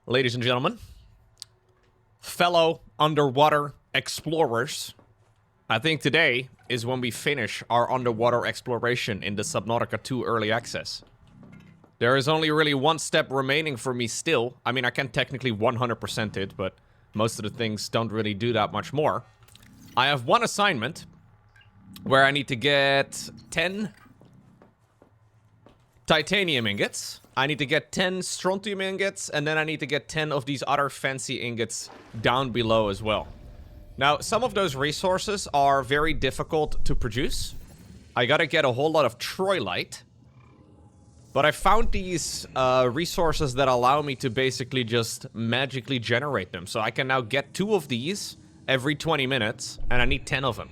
Ladies and gentlemen, fellow underwater explorers, I think today is when we finish our underwater exploration in the Subnautica 2 Early Access. There is only really one step remaining for me still. I mean, I can technically 100% it, but most of the things don't really do that much more. I have one assignment where I need to get 10 titanium ingots. I need to get 10 strontium ingots, and then I need to get 10 of these other fancy ingots down below as well. Now, some of those resources are very difficult to produce. I gotta get a whole lot of troilite. But I found these resources that allow me to basically just magically generate them. So I can now get 2 of these every 20 minutes, and I need 10 of them.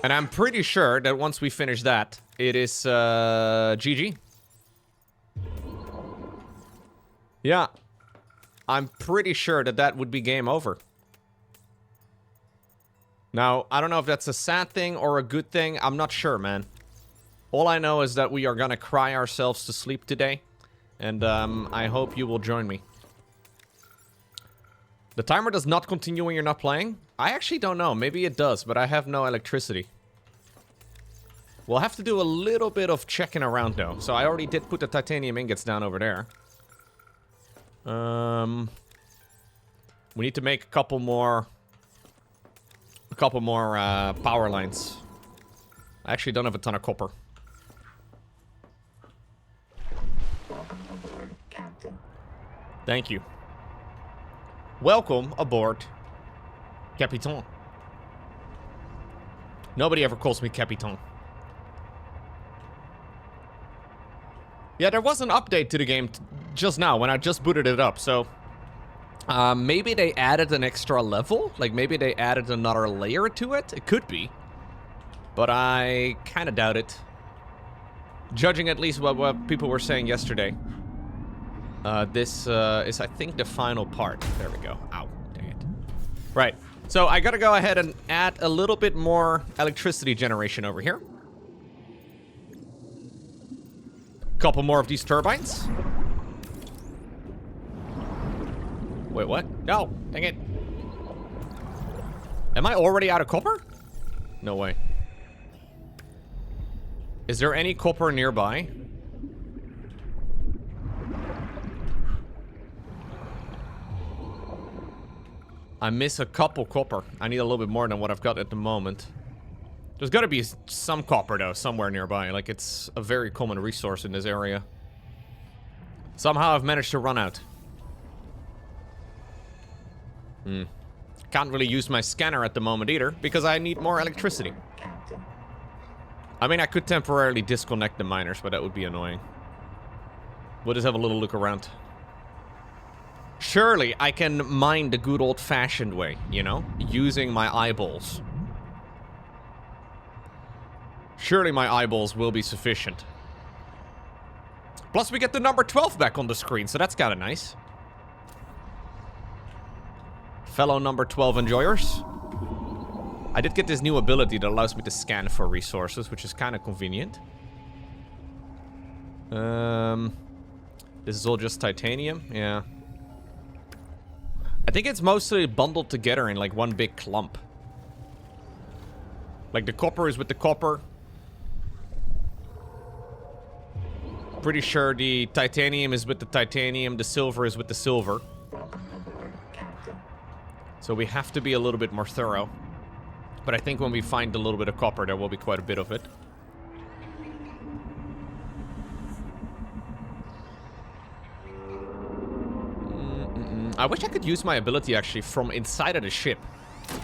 And I'm pretty sure that once we finish that, it is GG. Yeah. I'm pretty sure that that would be game over. Now, I don't know if that's a sad thing or a good thing. I'm not sure, man. All I know is that we are gonna cry ourselves to sleep today. And I hope you will join me. The timer does not continue when you're not playing? I actually don't know. Maybe it does, but I have no electricity. We'll have to do a little bit of checking around, though. So I already did put the titanium ingots down over there. We need to make a couple more power lines. I actually don't have a ton of copper. Thank you. Welcome aboard, Capitan. Nobody ever calls me Capitan. Yeah, there was an update to the game just now when I just booted it up, so maybe they added an extra level? Like maybe they added another layer to it? It could be. But I kind of doubt it. Judging at least what people were saying yesterday. This is, I think, the final part. There we go. Ow, dang it. Right. So I gotta go ahead and add a little bit more electricity generation over here. Couple more of these turbines. Wait, what? No, dang it. Am I already out of copper? No way. Is there any copper nearby? I miss a couple copper. I need a little bit more than what I've got at the moment. There's gotta be some copper, though, somewhere nearby. Like, it's a very common resource in this area. Somehow I've managed to run out. Can't really use my scanner at the moment either, because I need more electricity. I mean, I could temporarily disconnect the miners, but that would be annoying. We'll just have a little look around. Surely I can mine the good old-fashioned way, you know? Using my eyeballs. Surely my eyeballs will be sufficient. Plus we get the number 12 back on the screen, so that's kinda nice. Fellow number 12 enjoyers. I did get this new ability that allows me to scan for resources, which is kinda convenient. This is all just titanium, yeah. I think it's mostly bundled together in like one big clump. Like the copper is with the copper. Pretty sure the titanium is with the titanium, the silver is with the silver. So we have to be a little bit more thorough. But I think when we find a little bit of copper, there will be quite a bit of it. I wish I could use my ability, actually, from inside of the ship.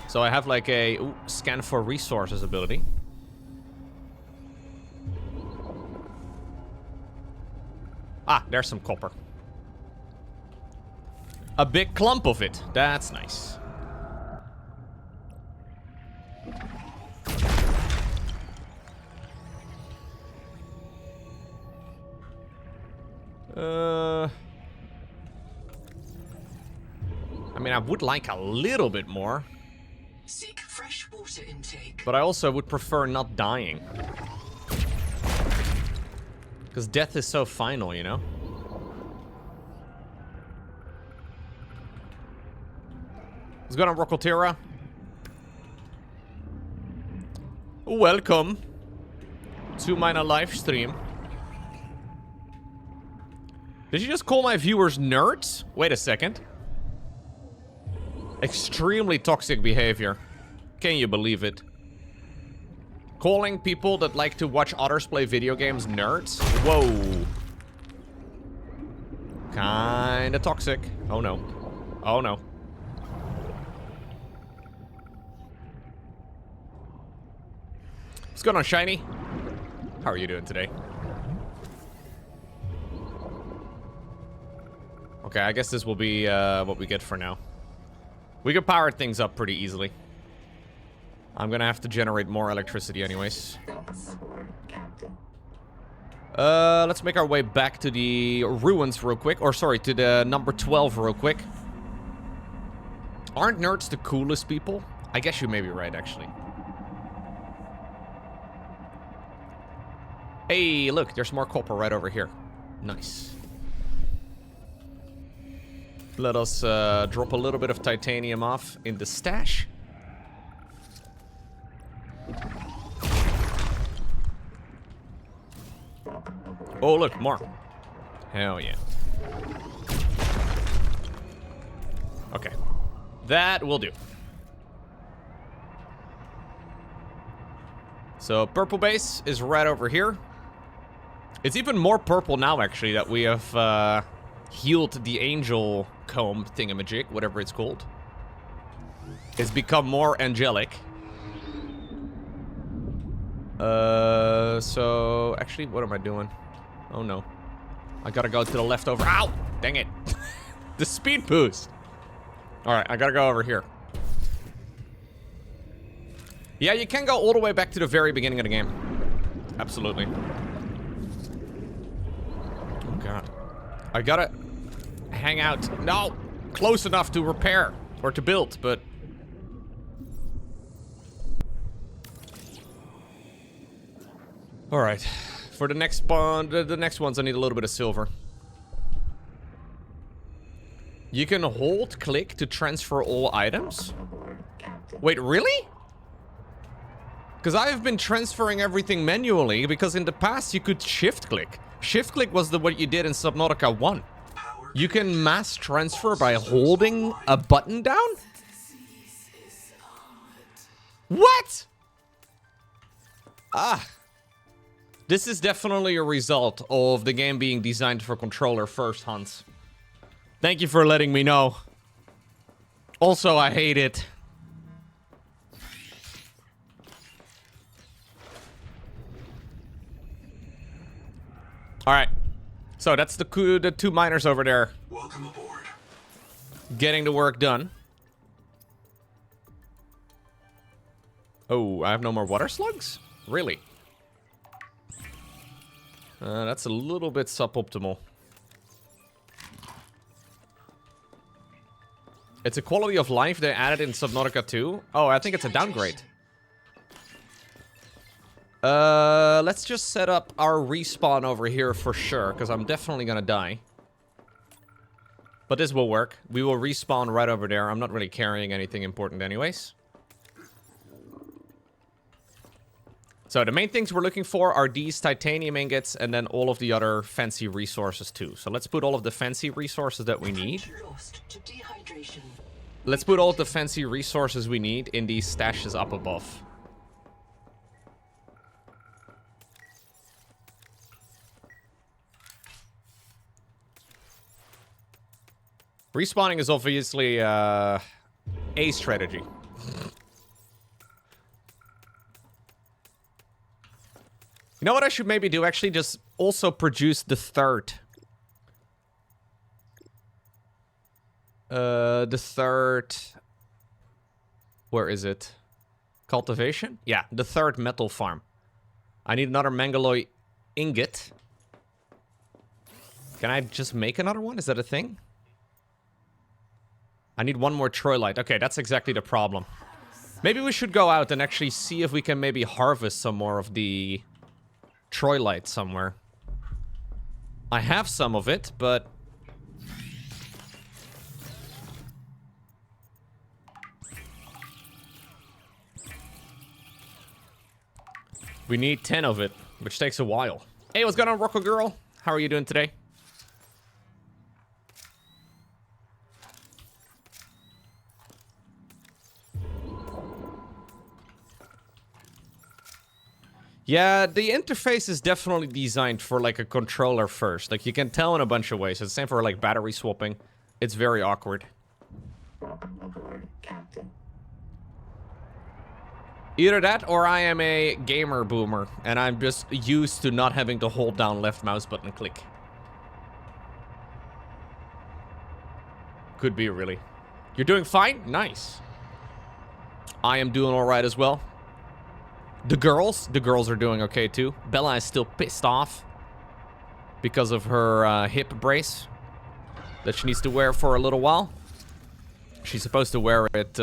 So I have, like, a scan for resources ability. Ah, there's some copper. A big clump of it. That's nice. I mean, I would like a little bit more. Seek fresh water intake. But I also would prefer not dying. Because death is so final, you know? What's going on, Rockotera? Welcome to my live stream. Did you just call my viewers nerds? Wait a second. Extremely toxic behavior. Can you believe it? Calling people that like to watch others play video games nerds? Whoa. Kinda toxic. Oh no. Oh no. What's going on, Shiny? How are you doing today? Okay, I guess this will be what we get for now. We can power things up pretty easily. I'm gonna have to generate more electricity anyways. Let's make our way back to the ruins real quick. Or sorry, to the number 12 real quick. Aren't nerds the coolest people? I guess you may be right, actually. Hey, look, there's more copper right over here. Nice. Let us drop a little bit of titanium off in the stash. Oh, look, more. Hell yeah. Okay. That will do. So, purple base is right over here. It's even more purple now, actually, that we have healed the angel comb thingamajig, whatever it's called. It's become more angelic. So, actually, what am I doing? Oh no. I gotta go to the leftover. Ow! Dang it. The speed boost. Alright, I gotta go over here. Yeah, you can go all the way back to the very beginning of the game. Absolutely. Oh god. I gotta hang out. No! Close enough to repair. Or to build, but... Alright. For the next bond, the next ones I need a little bit of silver. You can hold click to transfer all items? Wait, really? Because I've been transferring everything manually, because in the past you could shift click. Shift click was what you did in Subnautica 1. You can mass transfer by holding a button down? What? Ah. This is definitely a result of the game being designed for controller first, Hans. Thank you for letting me know. Also, I hate it. Alright. So, that's the two miners over there. Welcome aboard. Getting the work done. Oh, I have no more water slugs? Really? That's a little bit suboptimal. It's a quality of life they added in Subnautica 2. Oh, I think it's a downgrade. Let's just set up our respawn over here for sure, because I'm definitely gonna die. But this will work. We will respawn right over there. I'm not really carrying anything important anyways. So the main things we're looking for are these titanium ingots and then all of the other fancy resources too. So let's put all of the fancy resources that we need. Let's put all of the fancy resources we need in these stashes up above. Respawning is obviously a strategy. You know what I should maybe do? Actually, just also produce the third. Where is it? Cultivation? Yeah, the third metal farm. I need another Mangaloy ingot. Can I just make another one? Is that a thing? I need one more Troilite. Okay, that's exactly the problem. Maybe we should go out and actually see if we can maybe harvest some more of the Troilite somewhere. I have some of it, but... We need 10 of it, which takes a while. Hey, what's going on, Rocco Girl? How are you doing today? Yeah, the interface is definitely designed for like a controller first. Like you can tell in a bunch of ways. It's the same for like battery swapping. It's very awkward. Welcome aboard, Captain. Either that or I am a gamer boomer and I'm just used to not having to hold down left mouse button and click. Could be, really. You're doing fine? Nice. I am doing alright as well. The girls are doing okay too. Bella is still pissed off because of her hip brace that she needs to wear for a little while. She's supposed to wear it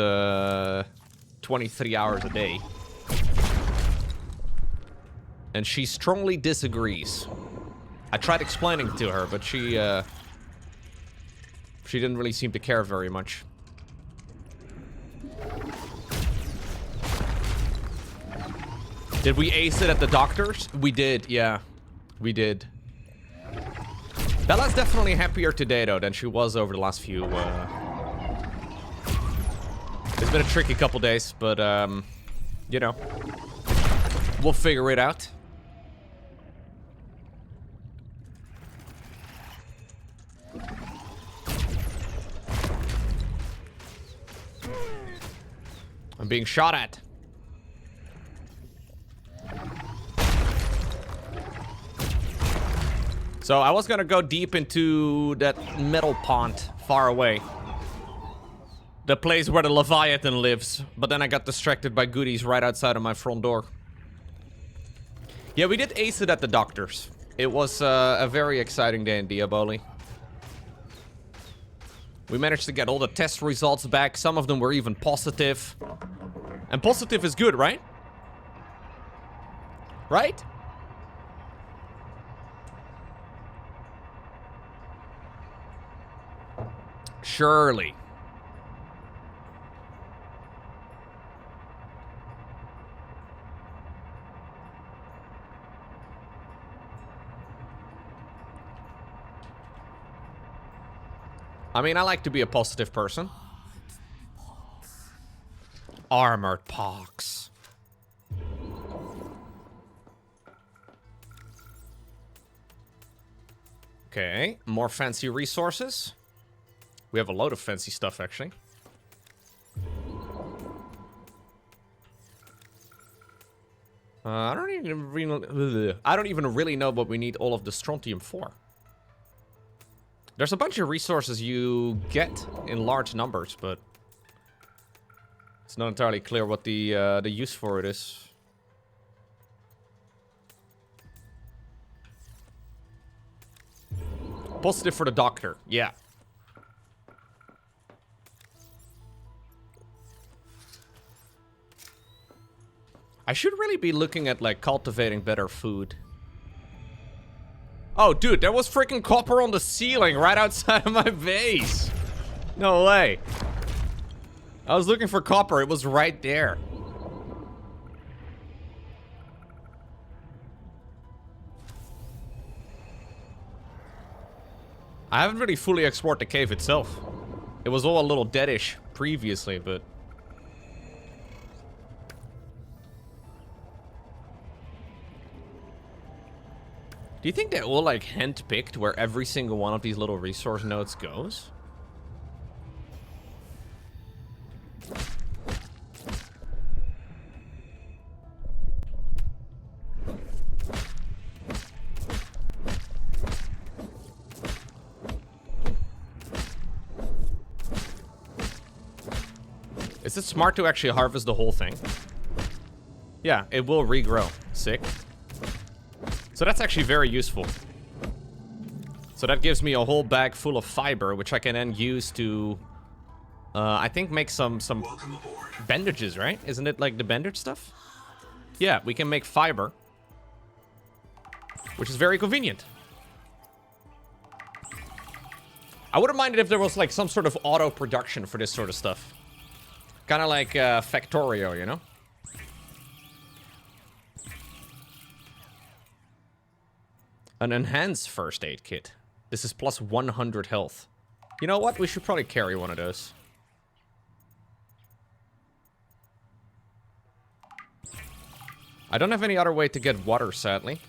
23 hours a day. And she strongly disagrees. I tried explaining it to her, but she didn't really seem to care very much. Did we ace it at the doctor's? We did, yeah. We did. Bella's definitely happier today, though, than she was over the last few, It's been a tricky couple days, but, you know. We'll figure it out. I'm being shot at. So I was gonna go deep into that metal pond far away. The place where the Leviathan lives. But then I got distracted by goodies right outside of my front door. Yeah, we did ace it at the doctor's. It was a very exciting day in Diaboli. We managed to get all the test results back. Some of them were even positive. And positive is good, right? Right? Surely. I mean, I like to be a positive person. Armored pox. Okay, more fancy resources. We have a load of fancy stuff, actually. I don't even really know what we need all of the strontium for. There's a bunch of resources you get in large numbers, but it's not entirely clear what the use for it is. Positive for the doctor, yeah. I should really be looking at, like, cultivating better food. Oh, dude, there was freaking copper on the ceiling right outside of my base. No way. I was looking for copper. It was right there. I haven't really fully explored the cave itself. It was all a little deadish previously, but... Do you think they're all, like, hand-picked where every single one of these little resource nodes goes? Is it smart to actually harvest the whole thing? Yeah, it will regrow. Sick. So that's actually very useful. So that gives me a whole bag full of fiber, which I can then use to, I think, make some bandages, right? Isn't it like the bandage stuff? Yeah, we can make fiber, which is very convenient. I wouldn't mind it if there was like some sort of auto production for this sort of stuff. Kind of like Factorio, you know? An enhanced first aid kit. This is plus 100 health. You know what? We should probably carry one of those. I don't have any other way to get water, sadly.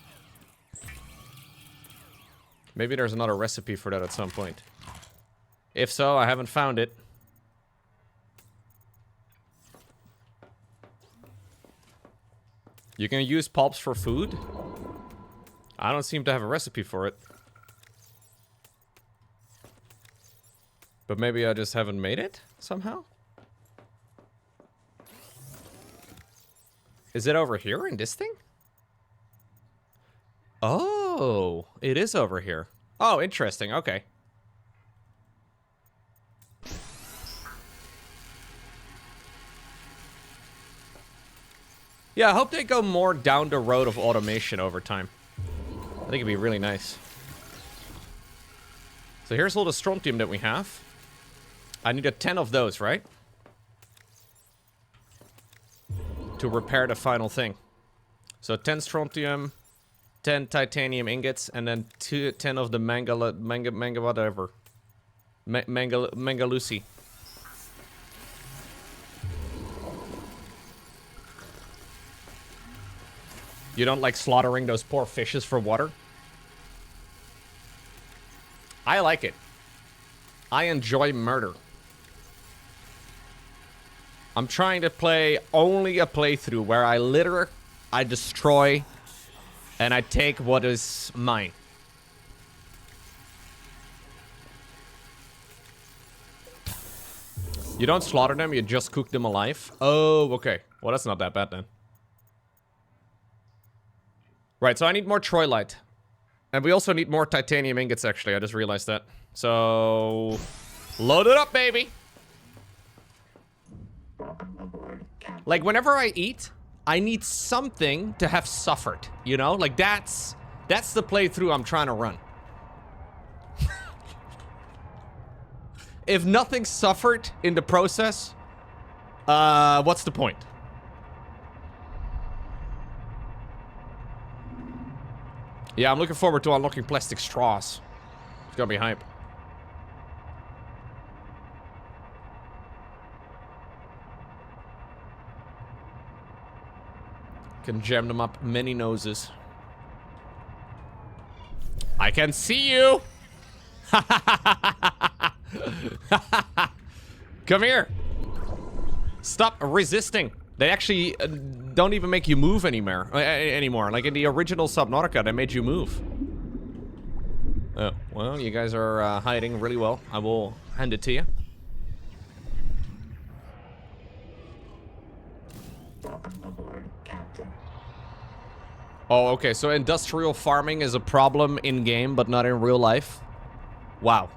Maybe there's another recipe for that at some point. If so, I haven't found it. You can use pulps for food? I don't seem to have a recipe for it. But maybe I just haven't made it somehow? Is it over here in this thing? Oh, it is over here. Oh, interesting. Okay. Yeah, I hope they go more down the road of automation over time. I think it'd be really nice. So here's all the strontium that we have. I need 10 of those, right? To repair the final thing. So 10 strontium, 10 titanium ingots, and then 10 of the manga whatever. Mangalusi. You don't like slaughtering those poor fishes for water? I like it. I enjoy murder. I'm trying to play only a playthrough where I litter, I destroy, and I take what is mine. You don't slaughter them, you just cook them alive? Oh, okay. Well, that's not that bad then. Right, so I need more troilite. And we also need more titanium ingots, actually. I just realized that. So... load it up, baby! Like, whenever I eat, I need something to have suffered, you know? Like, that's the playthrough I'm trying to run. If nothing suffered in the process, what's the point? Yeah, I'm looking forward to unlocking plastic straws. It's gonna be hype. Can jam them up many noses. I can see you! Come here! Stop resisting. They actually don't even make you move anymore. Like in the original Subnautica, they made you move. Oh, well, you guys are hiding really well. I will hand it to you. Oh, okay, so industrial farming is a problem in-game, but not in real life? Wow.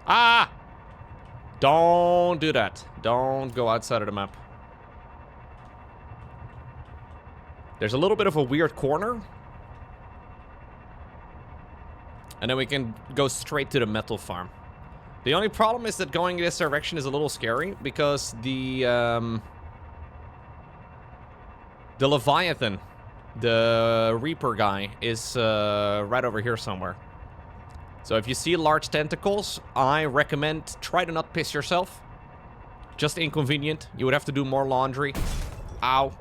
Ah! Don't do that. Don't go outside of the map. There's a little bit of a weird corner. And then we can go straight to the metal farm. The only problem is that going in this direction is a little scary, because the Leviathan, the Reaper guy, is right over here somewhere. So if you see large tentacles, I recommend try to not piss yourself. Just inconvenient. You would have to do more laundry. Ow.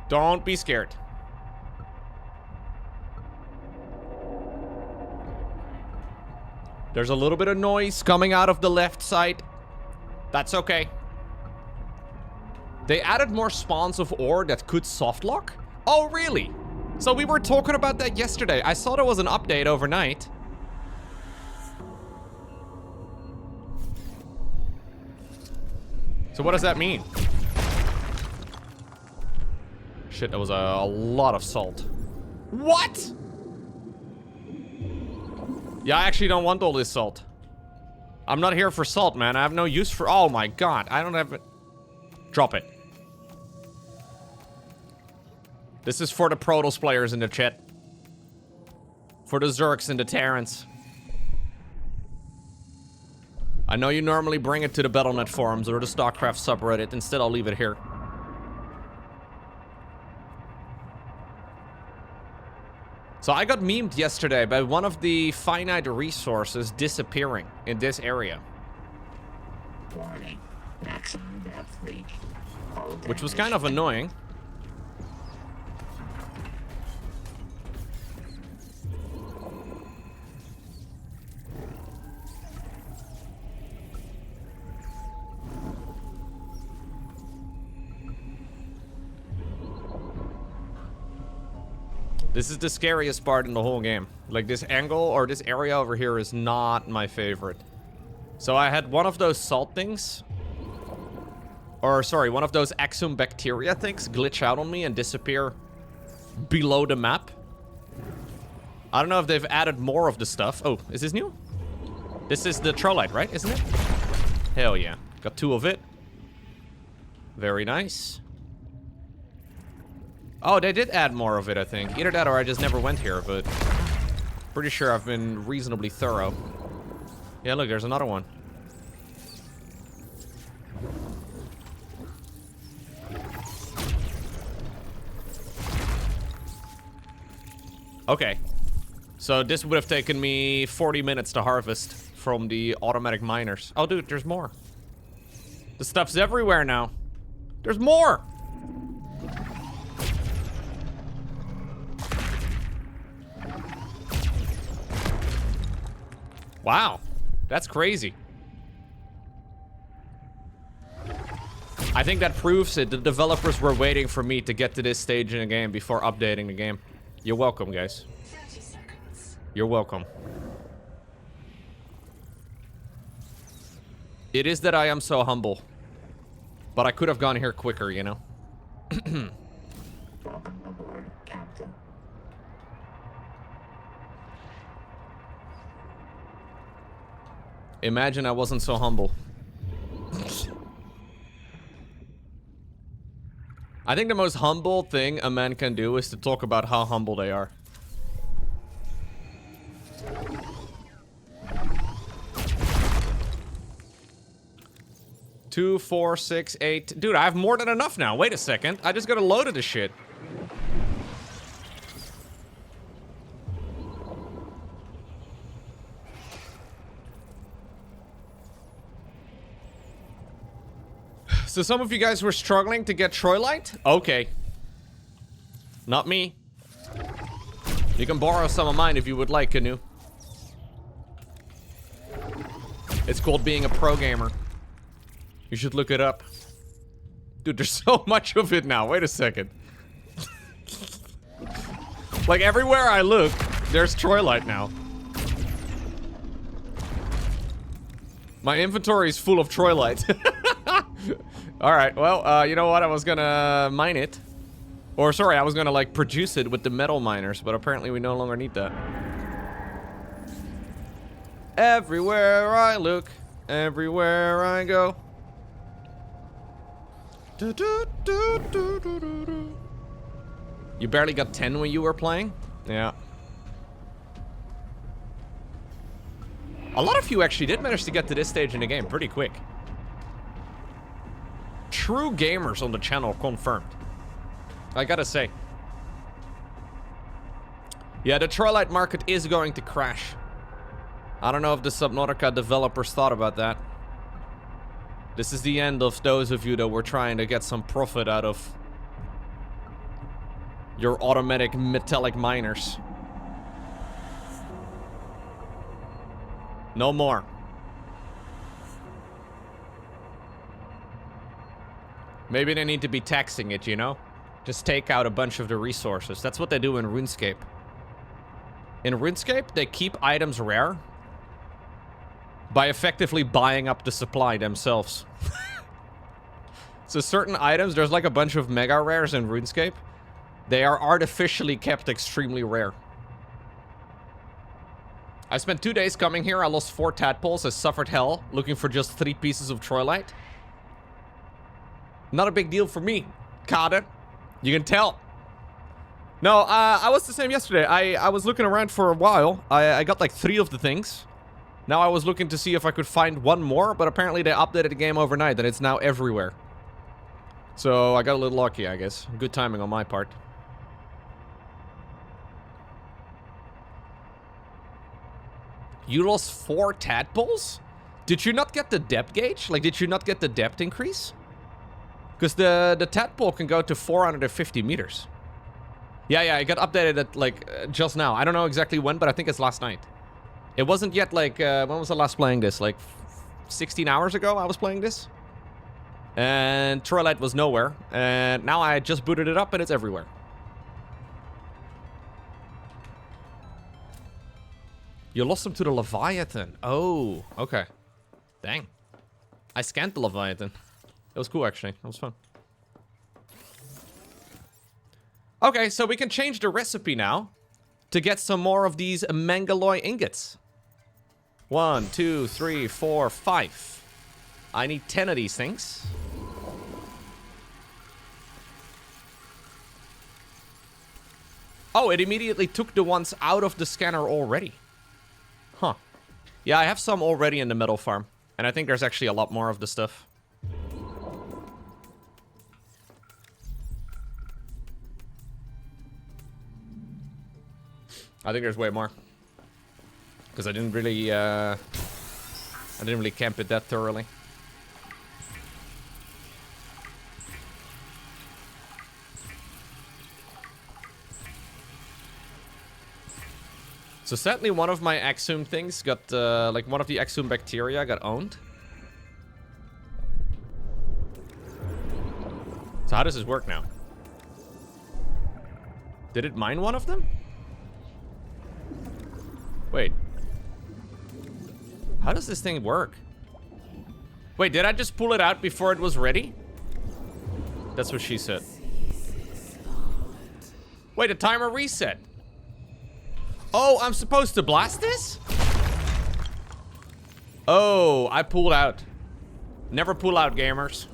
Don't be scared. There's a little bit of noise coming out of the left side. That's okay. They added more spawns of ore that could softlock? Oh, really? So we were talking about that yesterday. I saw there was an update overnight. So what does that mean? Shit, that was a lot of salt. What? Yeah, I actually don't want all this salt. I'm not here for salt, man. I have no use for... oh my god, I don't have it. Drop it. This is for the Protoss players in the chat. For the Zergs and the Terrans. I know you normally bring it to the Battle.net forums or the StarCraft subreddit. Instead, I'll leave it here. So I got memed yesterday by one of the finite resources disappearing in this area. Warning. Maximum depth reached. Which was kind of annoying. This is the scariest part in the whole game. Like, this angle or this area over here is not my favorite. So I had one of those salt things. Or, sorry, one of those exum bacteria things glitch out on me and disappear below the map. I don't know if they've added more of the stuff. Oh, is this new? This is the Trollite, right? Isn't it? Hell yeah. Got 2 of it. Very nice. Oh, they did add more of it, I think. Either that or I just never went here, but pretty sure I've been reasonably thorough. Yeah, look, there's another one. Okay. So this would have taken me 40 minutes to harvest from the automatic miners. Oh, dude, there's more. The stuff's everywhere now. There's more! Wow, that's crazy. I think that proves it. The developers were waiting for me to get to this stage in the game before updating the game. You're welcome, guys. 30 seconds. You're welcome. It is that I am so humble. But I could have gone here quicker, you know? Welcome aboard, Captain. Imagine I wasn't so humble. I think the most humble thing a man can do is to talk about how humble they are. Two, 4, 6, 8. Dude, I have more than enough now. Wait a second. I just got a load of this shit. So some of you guys were struggling to get Troilite? Okay. Not me. You can borrow some of mine if you would like, Canoe. It's called being a pro gamer. You should look it up. Dude, there's so much of it now. Wait a second. Like, everywhere I look, there's Troilite now. My inventory is full of Troilite. Alright, well, you know what? I was gonna mine it. Or, sorry, I was gonna, like, produce it with the metal miners, but apparently we no longer need that. Everywhere I look, everywhere I go. You barely got 10 when you were playing? Yeah. A lot of you actually did manage to get to this stage in the game pretty quick. True gamers on the channel confirmed. I gotta say. Yeah, the Trollite market is going to crash. I don't know if the Subnautica developers thought about that. This is the end of those of you that were trying to get some profit out of your automatic metallic miners. No more. Maybe they need to be taxing it, you know? Just take out a bunch of the resources. That's what they do in RuneScape. In RuneScape, they keep items rare by effectively buying up the supply themselves. So certain items, there's like a bunch of mega rares in RuneScape. They are artificially kept extremely rare. I spent 2 days coming here. I lost 4 tadpoles. I suffered hell looking for just 3 pieces of Troilite. Not a big deal for me, Kader. You can tell. No, I was the same yesterday. I was looking around for a while. I got like 3 of the things. Now I was looking to see if I could find one more, but apparently they updated the game overnight and it's now everywhere. So I got a little lucky, I guess. Good timing on my part. You lost 4 tadpoles? Did you not get the depth gauge? Like, did you not get the depth increase? Because the tadpole can go to 450 meters. Yeah, it got updated at, like, just now. I don't know exactly when, but I think it's last night. It wasn't yet, like, when was I last playing this? Like, 16 hours ago I was playing this? And Trollite was nowhere. And now I just booted it up and it's everywhere. You lost them to the Leviathan. Oh, okay. Dang. I scanned the Leviathan. It was cool, actually. That was fun. Okay, so we can change the recipe now to get some more of these Mangaloy ingots. 1, 2, 3, 4, 5. I need 10 of these things. Oh, it immediately took the ones out of the scanner already. Huh. Yeah, I have some already in the metal farm. And I think there's actually a lot more of the stuff. I think there's way more. Because I didn't really camp it that thoroughly. So sadly, one of my Exhume things got, like one of the Exhume bacteria got owned. So how does this work now? Did it mine one of them? Wait. How does this thing work? Wait, did I just pull it out before it was ready? That's what she said. Wait, the timer reset. Oh, I'm supposed to blast this? Oh, I pulled out. Never pull out, gamers.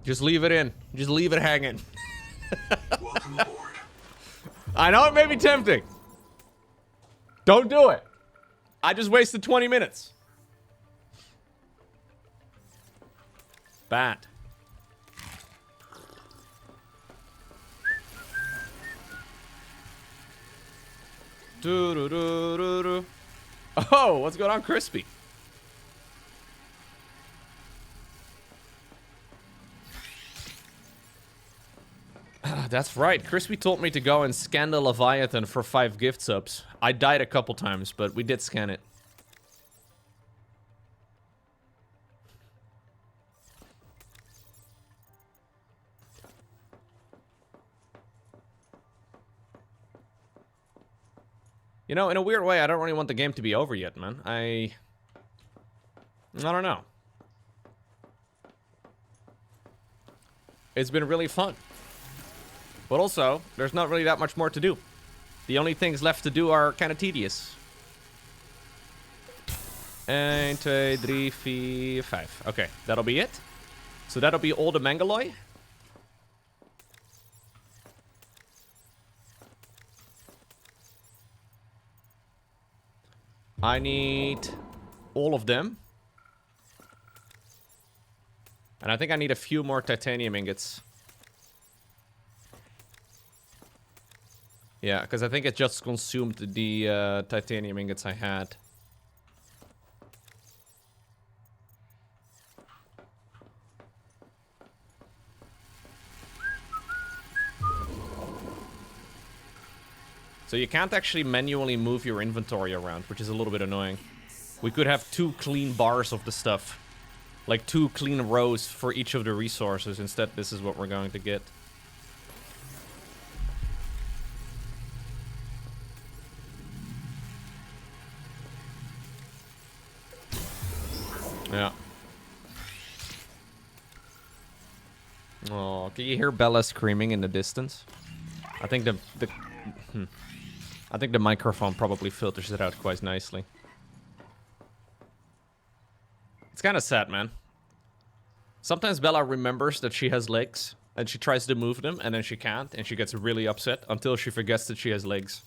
Just leave it in. Just leave it hanging. Welcome aboard. I know it may be tempting. Don't do it. I just wasted 20 minutes. Bad. Oh, what's going on, Crispy? That's right. Crispy told me to go and scan the Leviathan for 5 gift subs. I died a couple times, but we did scan it. You know, in a weird way, I don't really want the game to be over yet, man. I don't know. It's been really fun. But also, there's not really that much more to do. The only things left to do are kind of tedious. 1, 2, 3, 4, 5. Okay, that'll be it. So that'll be all the Mangaloy. I need all of them. And I think I need a few more titanium ingots. Yeah, because I think it just consumed the titanium ingots I had. So you can't actually manually move your inventory around, which is a little bit annoying. We could have 2 clean bars of the stuff. Like 2 clean rows for each of the resources. Instead, this is what we're going to get. Yeah. Oh, can you hear Bella screaming in the distance? I think I think the microphone probably filters it out quite nicely. It's kind of sad, man. Sometimes Bella remembers that she has legs, And she tries to move them, and then she can't, and she gets really upset until she forgets that she has legs.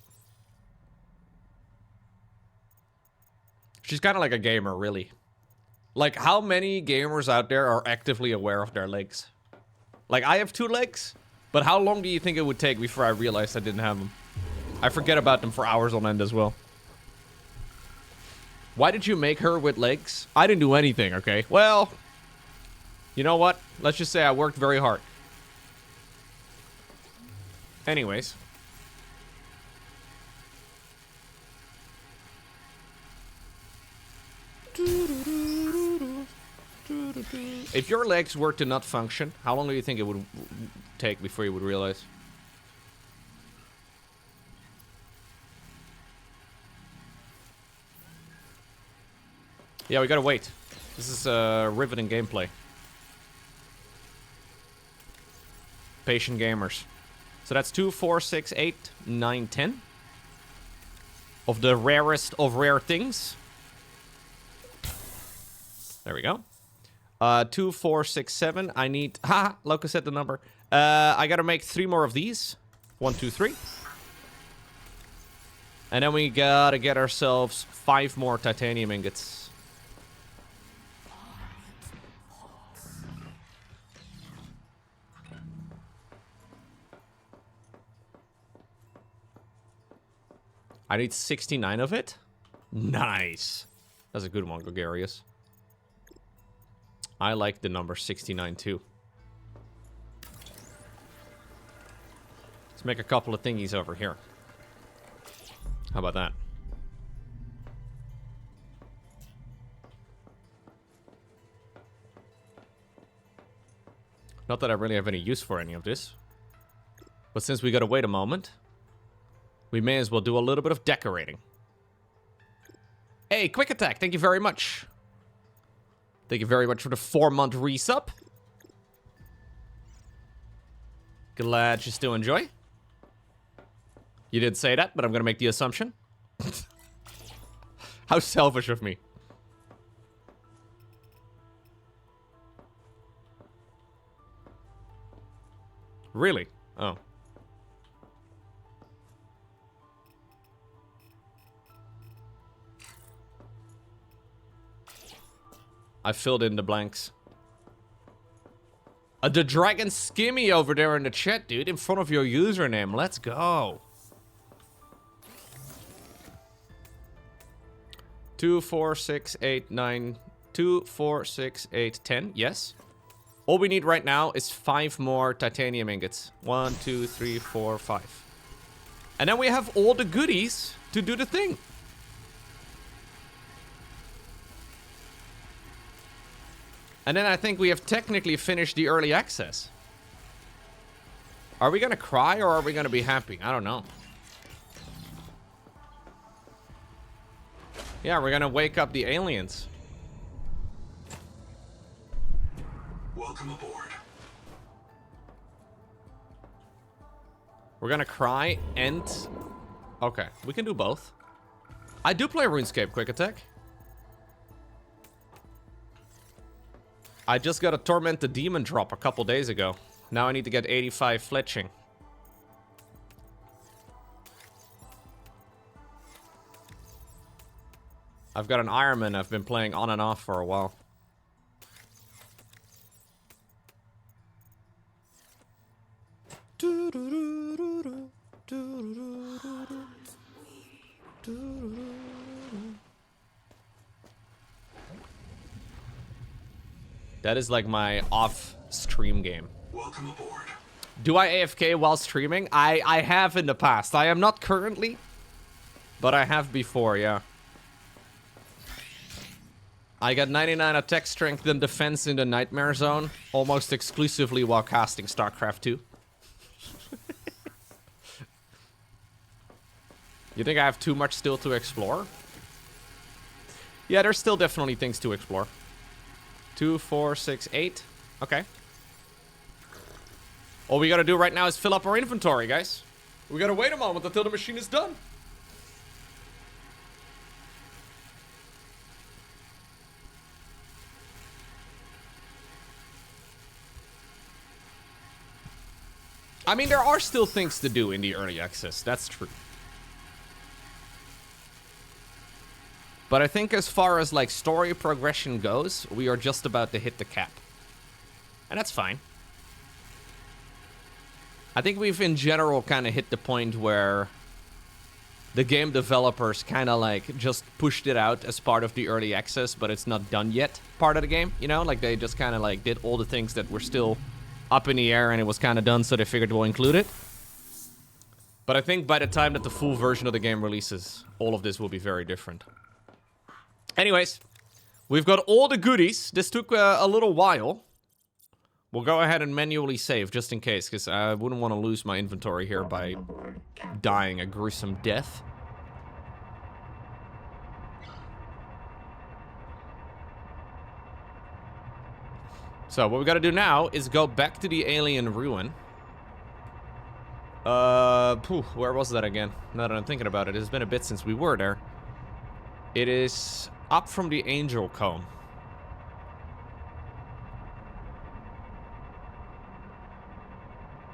She's kind of like a gamer, really. Like, how many gamers out there are actively aware of their legs? Like, I have 2 legs, but how long do you think it would take before I realized I didn't have them? I forget about them for hours on end as well. Why did you make her with legs? I didn't do anything, okay? Well, you know what? Let's just say I worked very hard. Anyways. If your legs were to not function, how long do you think it would take before you would realize? Yeah, we gotta wait. This is riveting gameplay. Patient gamers. So that's 2, 4, 6, 8, 9, 10. Of the rarest of rare things. There we go. 2, 4, 6, 7. I need... Ha! Lowko said the number. I gotta make 3 more of these. 1, 2, 3. And then we gotta get ourselves 5 more titanium ingots. I need 69 of it? Nice. That's a good one, Gregarious. I like the number 69 too. Let's make a couple of thingies over here. How about that? Not that I really have any use for any of this. But since we gotta wait a moment, we may as well do a little bit of decorating. Hey, Quick Attack, thank you very much. Thank you very much for the 4-month resub. Glad you still enjoy. You didn't say that, but I'm gonna make the assumption. How selfish of me. Really? Oh. I filled in the blanks. The Dragon Skimmy over there in the chat, dude. In front of your username. Let's go. 2, 4, 6, 8, 9. 2, 4, 6, 8, 10. Yes. All we need right now is 5 more titanium ingots. 1, 2, 3, 4, 5. And then we have all the goodies to do the thing. And then I think we have technically finished the early access. Are we gonna cry or are we gonna be happy? I don't know. Yeah, we're gonna wake up the aliens. Welcome aboard. We're gonna cry and... Okay, we can do both. I do play RuneScape Quick Attack. I just got a Torment the Demon drop a couple days ago. Now I need to get 85 fletching. I've got an Ironman I've been playing on and off for a while. That is like my off-stream game. Welcome aboard. Do I AFK while streaming? I have in the past. I am not currently, but I have before, yeah. I got 99 attack strength and defense in the Nightmare Zone, almost exclusively while casting StarCraft 2. You think I have too much still to explore? Yeah, there's still definitely things to explore. 2, 4, 6, 8. Okay. All we gotta do right now is fill up our inventory, guys. We gotta wait a moment until the machine is done. I mean, there are still things to do in the early access. That's true. But I think as far as, like, story progression goes, we are just about to hit the cap. And that's fine. I think we've, in general, kind of hit the point where the game developers kind of, like, just pushed it out as part of the early access, but it's not done yet part of the game, you know? Like, they just kind of, like, did all the things that were still up in the air and it was kind of done, so they figured we'll include it. But I think by the time that the full version of the game releases, all of this will be very different. Anyways, we've got all the goodies. This took a little while. We'll go ahead and manually save, just in case, because I wouldn't want to lose my inventory here by dying a gruesome death. So, what we gotta do now is go back to the alien ruin. Where was that again? Now that I'm thinking about it, it's been a bit since we were there. It is up from the angel comb.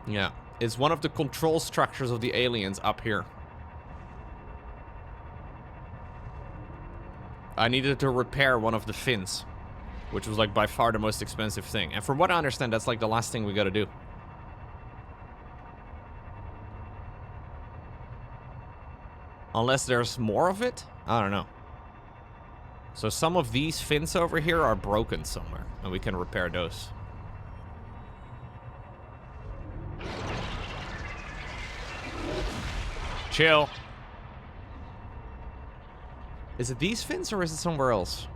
Yeah, it's one of the control structures of the aliens up here. I needed to repair one of the fins, which was like by far the most expensive thing. And from what I understand, that's like the last thing we gotta do. Unless there's more of it? I don't know. So some of these fins over here are broken somewhere, and we can repair those. Chill. Is it these fins or is it somewhere else?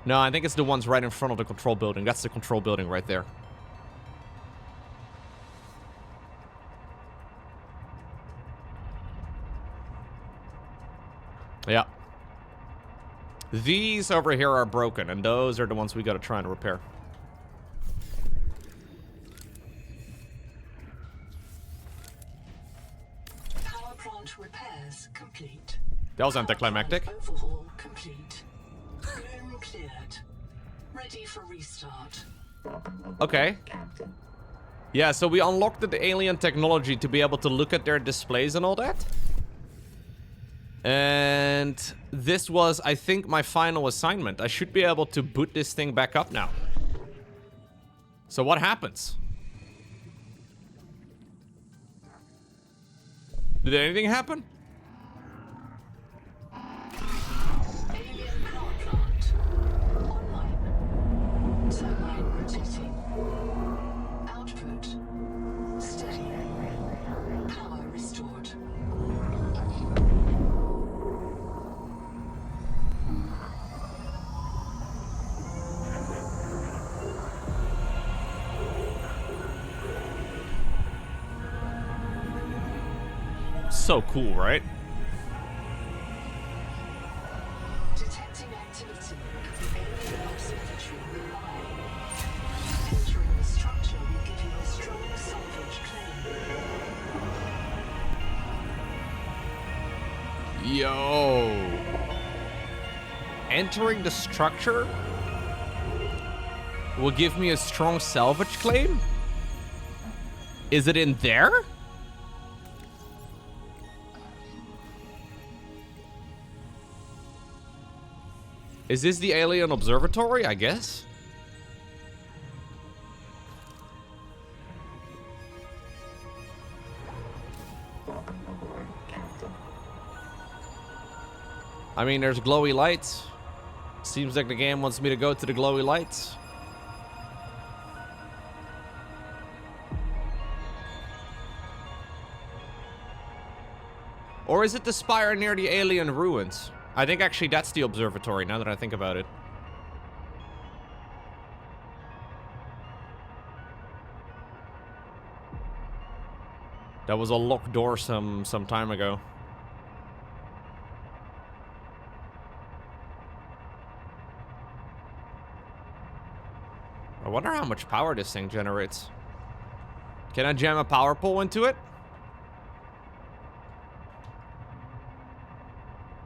No, I think it's the ones right in front of the control building. That's the control building right there. Yeah. These over here are broken, and those are the ones we gotta try and repair. Power plant repairs complete. That was anticlimactic. Overhaul complete. Bloom cleared. Ready for restart. Okay. Yeah, so we unlocked the alien technology to be able to look at their displays and all that. And this was, I think, my final assignment. I should be able to boot this thing back up now. So what happens? Did anything happen? Alien power plant. Online. Turbine rotating. Output. Steady. Power restored. So cool, right? Detecting activity. Alien observatory nearby. Entering the structure will give you a strong salvage claim. Yo. Entering the structure will give me a strong salvage claim? Is it in there? Is this the alien observatory, I guess? I mean, there's glowy lights. Seems like the game wants me to go to the glowy lights. Or is it the spire near the alien ruins? I think actually that's the observatory, now that I think about it. That was a locked door some time ago. I wonder how much power this thing generates. Can I jam a power pole into it?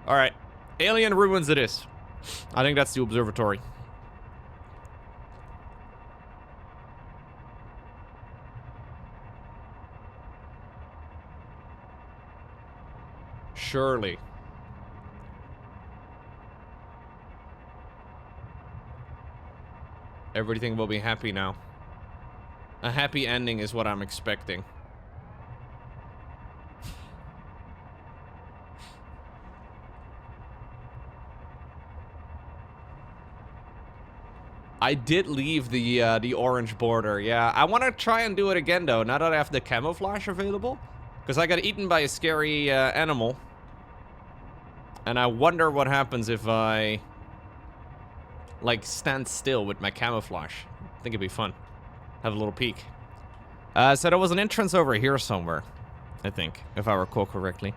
Alright. Alien ruins it is. I think that's the observatory. Surely. Everything will be happy now. A happy ending is what I'm expecting. I did leave the orange border. Yeah, I want to try and do it again though. Now that I have the camouflage available, because I got eaten by a scary animal, and I wonder what happens if I like stand still with my camouflage. I think it'd be fun. Have a little peek. So there was an entrance over here somewhere, I think, if I recall correctly.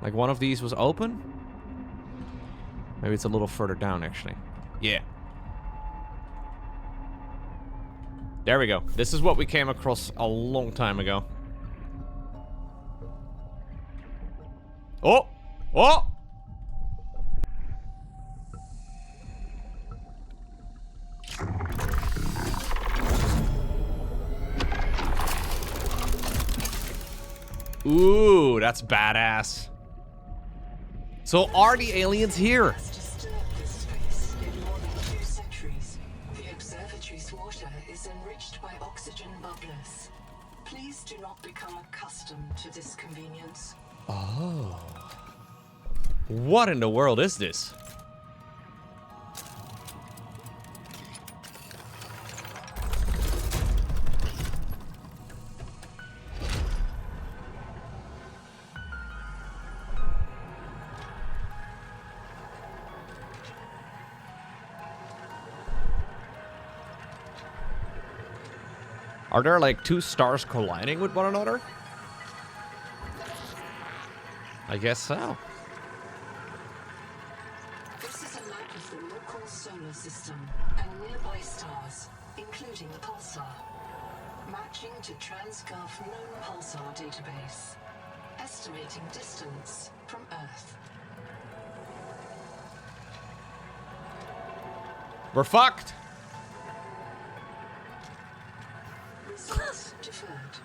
Like one of these was open. Maybe it's a little further down actually. Yeah. There we go. This is what we came across a long time ago. Oh! Oh! Ooh, that's badass. So are the aliens here? Please do not become accustomed to this convenience. Oh. What in the world is this? Are there like two stars colliding with one another? I guess so. This is a map of the Lowko solar system and nearby stars, including the pulsar, matching to TransGov known pulsar database, estimating distance from Earth. We're fucked. Results deferred.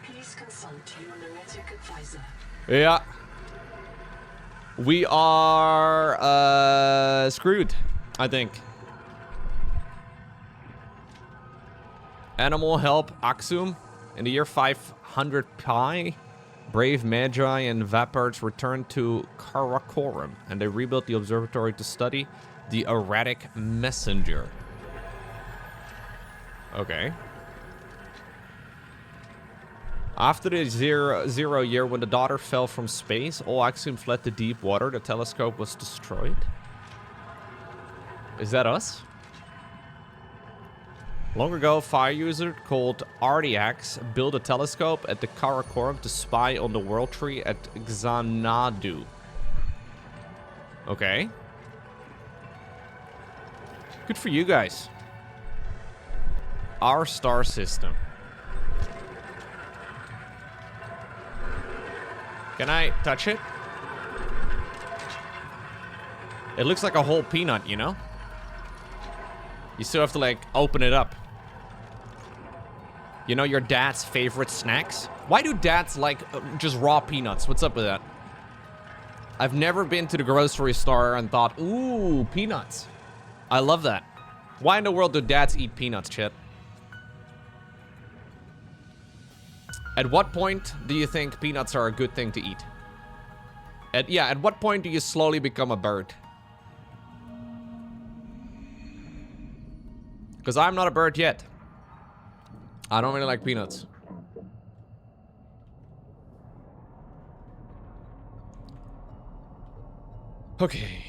Please consult your neurotic advisor. Yeah. We are screwed, I think. Animal help Axum. In the year 500 Pi, brave Magi and Vapards returned to Karakorum, and they rebuilt the observatory to study the erratic messenger. Okay. After the zero year, when the daughter fell from space, all Axum fled to deep water. The telescope was destroyed. Is that us? Long ago, a fire user called Ardiax built a telescope at the Karakorum to spy on the world tree at Xanadu. Okay. Good for you guys. Our star system. Can I touch it? It looks like a whole peanut, you know? You still have to, like, open it up. You know, your dad's favorite snacks? Why do dads like just raw peanuts? What's up with that? I've never been to the grocery store and thought, ooh, peanuts. I love that. Why in the world do dads eat peanuts, Chet? At what point do you think peanuts are a good thing to eat? At what point do you slowly become a bird? Because I'm not a bird yet. I don't really like peanuts. Okay.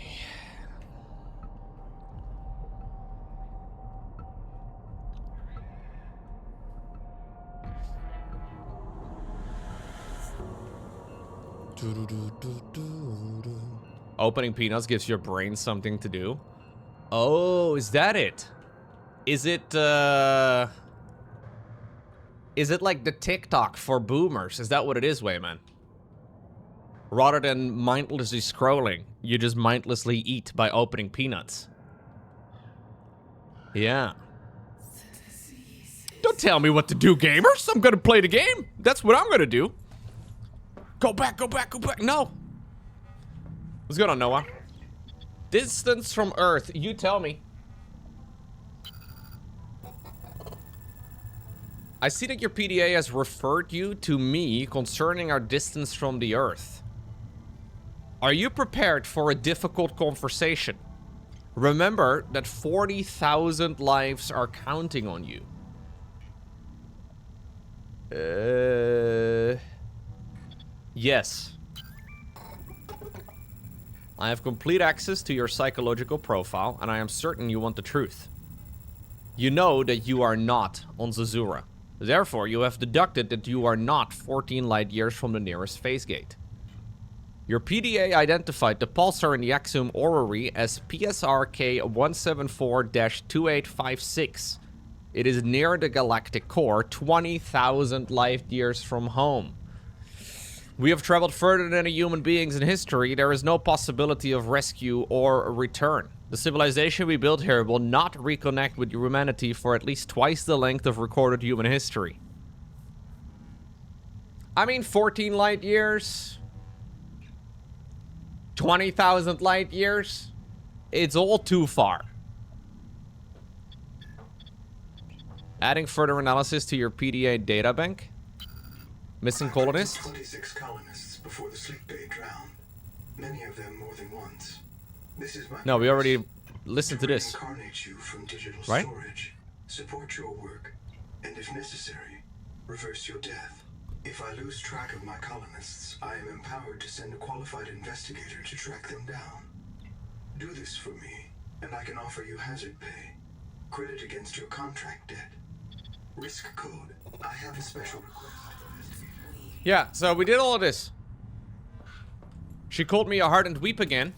Opening peanuts gives your brain something to do. Oh, is that it? Is it like the TikTok for boomers? Is that what it is, Wayman? Rather than mindlessly scrolling, you just mindlessly eat by opening peanuts. Yeah. Don't tell me what to do, gamers. I'm gonna play the game. That's what I'm gonna do. Go back, go back, go back. No. What's going on, Noah? Distance from Earth. You tell me. I see that your PDA has referred you to me concerning our distance from the Earth. Are you prepared for a difficult conversation? Remember that 40,000 lives are counting on you. Yes. I have complete access to your psychological profile, and I am certain you want the truth. You know that you are not on Zazura. Therefore, you have deducted that you are not 14 light years from the nearest phase gate. Your PDA identified the pulsar in the Axiom Orrery as PSRK 174-2856. It is near the galactic core, 20,000 light years from home. We have traveled further than any human beings in history. There is no possibility of rescue or return. The civilization we built here will not reconnect with humanity for at least twice the length of recorded human history. I mean, 14 light years. 20,000 light years. It's all too far. Adding further analysis to your PDA databank. Missing colonists. 26 colonists before the sleep bay drowned. Many of them more than once. This is my No, we purpose. already listened to this. Reincarnate you from digital Right? storage, support your work, and if necessary, reverse your death. If I lose track of my colonists, I am empowered to send a qualified investigator to track them down. Do this for me, and I can offer you hazard pay. Credit against your contract debt. Risk code. I have a special request. Yeah, so we did all of this. She called me a hardened weep again.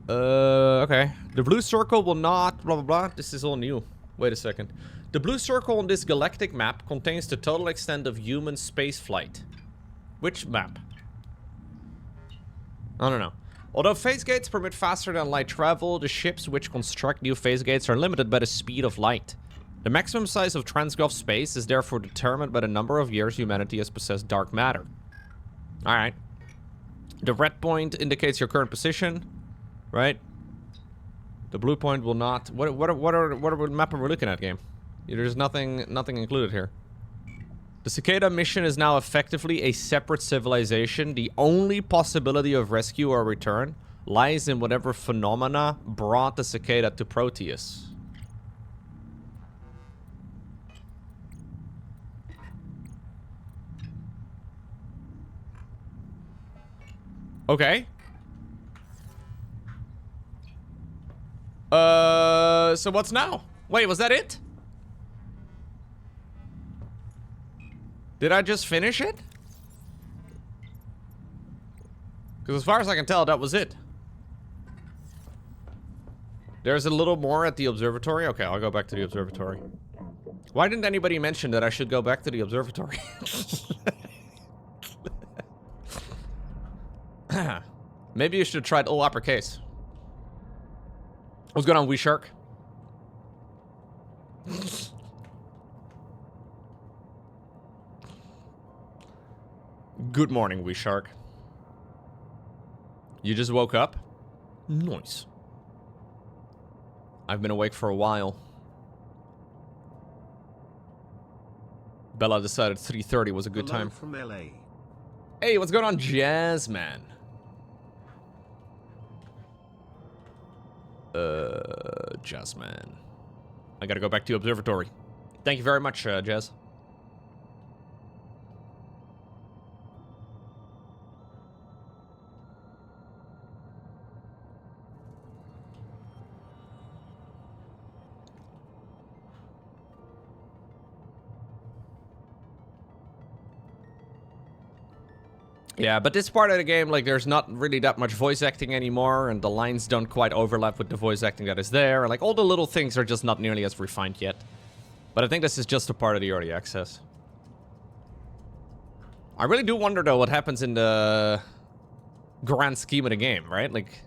Okay. The blue circle will not... blah, blah, blah. This is all new. Wait a second. The blue circle on this galactic map contains the total extent of human spaceflight. Which map? I don't know. Although phase gates permit faster than light travel, the ships which construct new phase gates are limited by the speed of light. The maximum size of transgulf space is therefore determined by the number of years humanity has possessed dark matter. Alright. The red point indicates your current position, right? The blue point will not... What map are we looking at, game? There's nothing included here. The Cicada mission is now effectively a separate civilization. The only possibility of rescue or return lies in whatever phenomena brought the Cicada to Proteus. Okay. So what's now? Wait, was that it? Did I just finish it? Because as far as I can tell, that was it. There's a little more at the observatory. Okay, I'll go back to the observatory. Why didn't anybody mention that I should go back to the observatory? Maybe you should have tried all uppercase. What's going on, Wee Shark? Good morning, Wee Shark. You just woke up? Nice. I've been awake for a while. Bella decided 3:30 was a good time. From LA. Hey, what's going on, Jazzman? Jazzman. I gotta go back to the observatory. Thank you very much, Jazz. Yeah, but this part of the game, like, there's not really that much voice acting anymore, and the lines don't quite overlap with the voice acting that is there. Like, all the little things are just not nearly as refined yet. But I think this is just a part of the early access. I really do wonder, though, what happens in the grand scheme of the game, right? Like,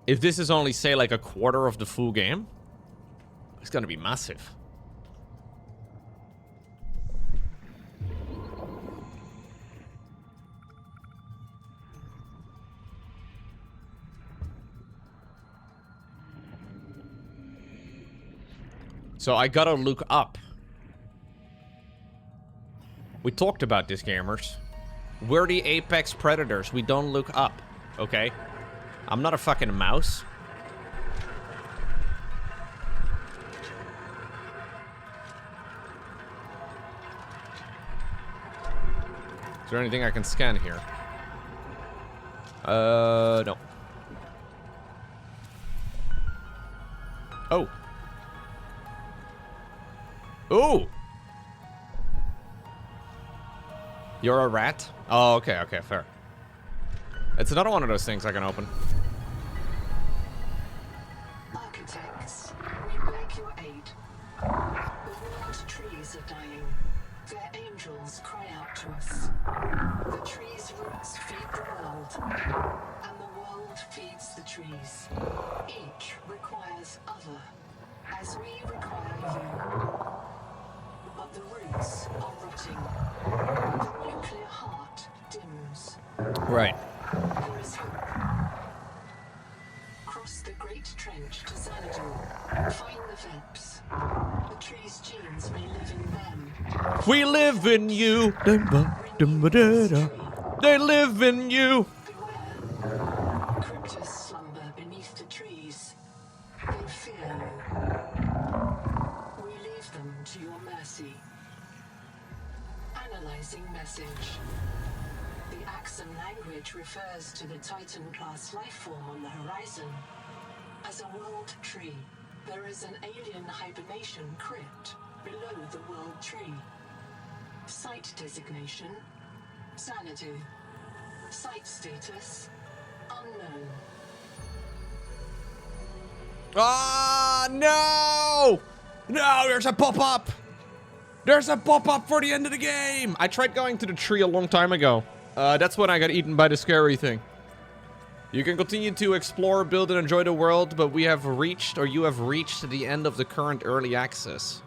if this is only, say, like, a quarter of the full game, it's gonna be massive. So I gotta look up. We talked about this, gamers. We're the apex predators. We don't look up, okay? I'm not a fucking mouse. Is there anything I can scan here? No. Oh. Ooh! You're a rat? Oh, okay, okay, fair. It's another one of those things I can open. Architects, we beg your aid. The world trees are dying. Their angels cry out to us. The trees' roots feed the world, and the world feeds the trees. Each requires other, as we require you. But the roots are rotting. The nuclear heart dims. Right. There is hope. Cross the great trench to Xanadu. Find the Veps. The tree's genes may live in them. We live in you. They live in you. Beware. Cryptos slumber beneath the trees. They fear you. We leave them to your mercy. Analyzing message. The Axum language refers to the Titan-class lifeform on the horizon. As a world tree, there is an alien hibernation crypt below the world tree. Site designation: Xanadu. Site status: unknown. Ah, no! No, there's a pop-up! There's a pop-up for the end of the game! I tried going to the tree a long time ago. That's when I got eaten by the scary thing. You can continue to explore, build, and enjoy the world, but we have reached, or you have reached, the end of the current early access.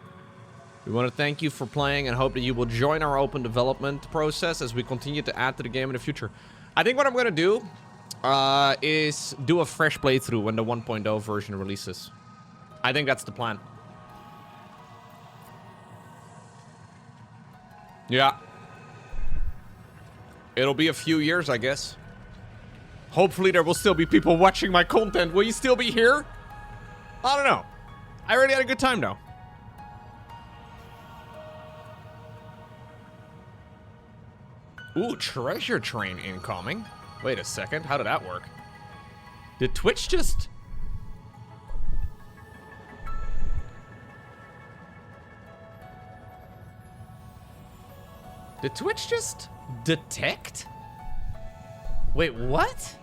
We want to thank you for playing and hope that you will join our open development process as we continue to add to the game in the future. I think what I'm going to do is do a fresh playthrough when the 1.0 version releases. I think that's the plan. Yeah. It'll be a few years, I guess. Hopefully there will still be people watching my content. Will you still be here? I don't know. I already had a good time, though. Ooh, treasure train incoming. Wait a second. How did that work? Did Twitch just... Did Twitch just detect? Wait, what?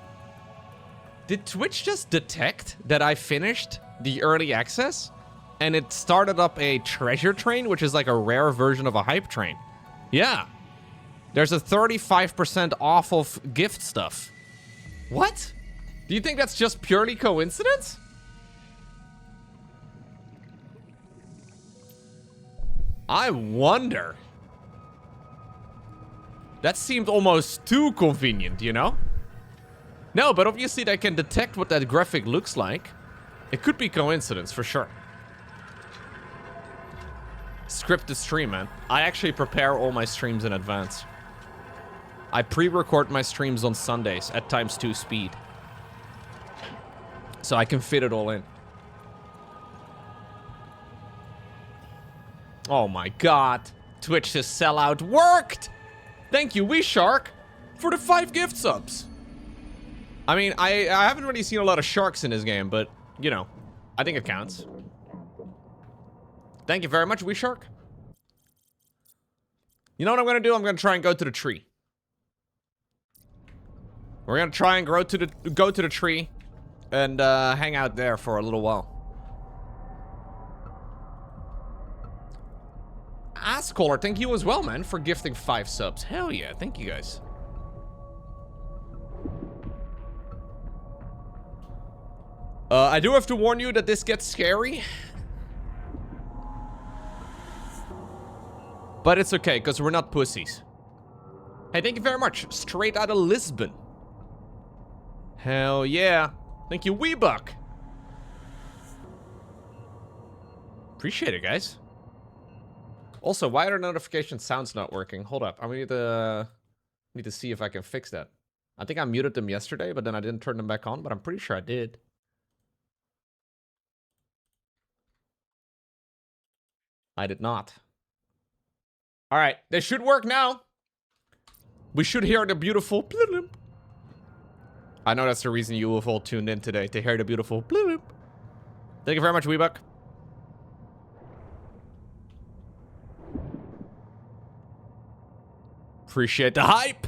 Did Twitch just detect that I finished the early access? And it started up a treasure train, which is like a rare version of a hype train. Yeah. There's a 35% off of gift stuff. What? Do you think that's just purely coincidence? I wonder. That seemed almost too convenient, you know? No, but obviously they can detect what that graphic looks like. It could be coincidence, for sure. Scripted stream, man. I actually prepare all my streams in advance. I pre-record my streams on Sundays at ×2 speed. So I can fit it all in. Oh my god. Twitch's sellout worked! Thank you, WeShark, for the 5 gift subs. I mean, I haven't really seen a lot of sharks in this game, but, you know, I think it counts. Thank you very much, WeShark. You know what I'm gonna do? I'm gonna try and go to the tree. We're gonna try and go to the tree and hang out there for a little while. Asscaller, thank you as well, man, for gifting 5 subs. Hell yeah, thank you guys. I do have to warn you that this gets scary. But it's okay, because we're not pussies. Hey, thank you very much. Straight out of Lisbon. Hell yeah. Thank you, Weebuck. Appreciate it, guys. Also, why are notification sounds not working? Hold up. I need to see if I can fix that. I think I muted them yesterday, but then I didn't turn them back on, but I'm pretty sure I did. I did not. All right, they should work now. We should hear the beautiful bloop. I know that's the reason you have all tuned in today, to hear the beautiful bloop. Thank you very much, Weebuck. Appreciate the hype.